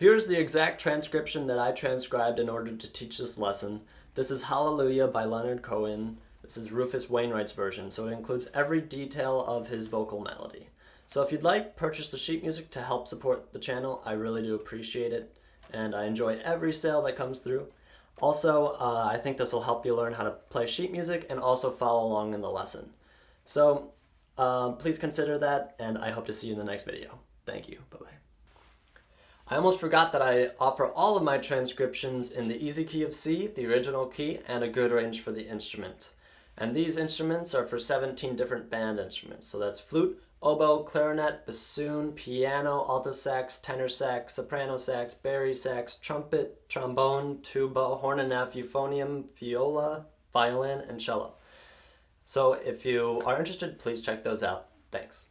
Here's the exact transcription that I transcribed in order to teach this lesson. This is Hallelujah by Leonard Cohen. This is Rufus Wainwright's version, so it includes every detail of his vocal melody. So if you'd like, purchase the sheet music to help support the channel. I really do appreciate it, and I enjoy every sale that comes through. Also, I think this will help you learn how to play sheet music and also follow along in the lesson. So please consider that, and I hope to see you in the next video. Thank you. Bye-bye. I almost forgot that I offer all of my transcriptions in the easy key of C, the original key, and a good range for the instrument. And these instruments are for 17 different band instruments. So that's flute, oboe, clarinet, bassoon, piano, alto sax, tenor sax, soprano sax, bari sax, trumpet, trombone, tuba, horn and F, euphonium, viola, violin, and cello. So if you are interested, please check those out. Thanks.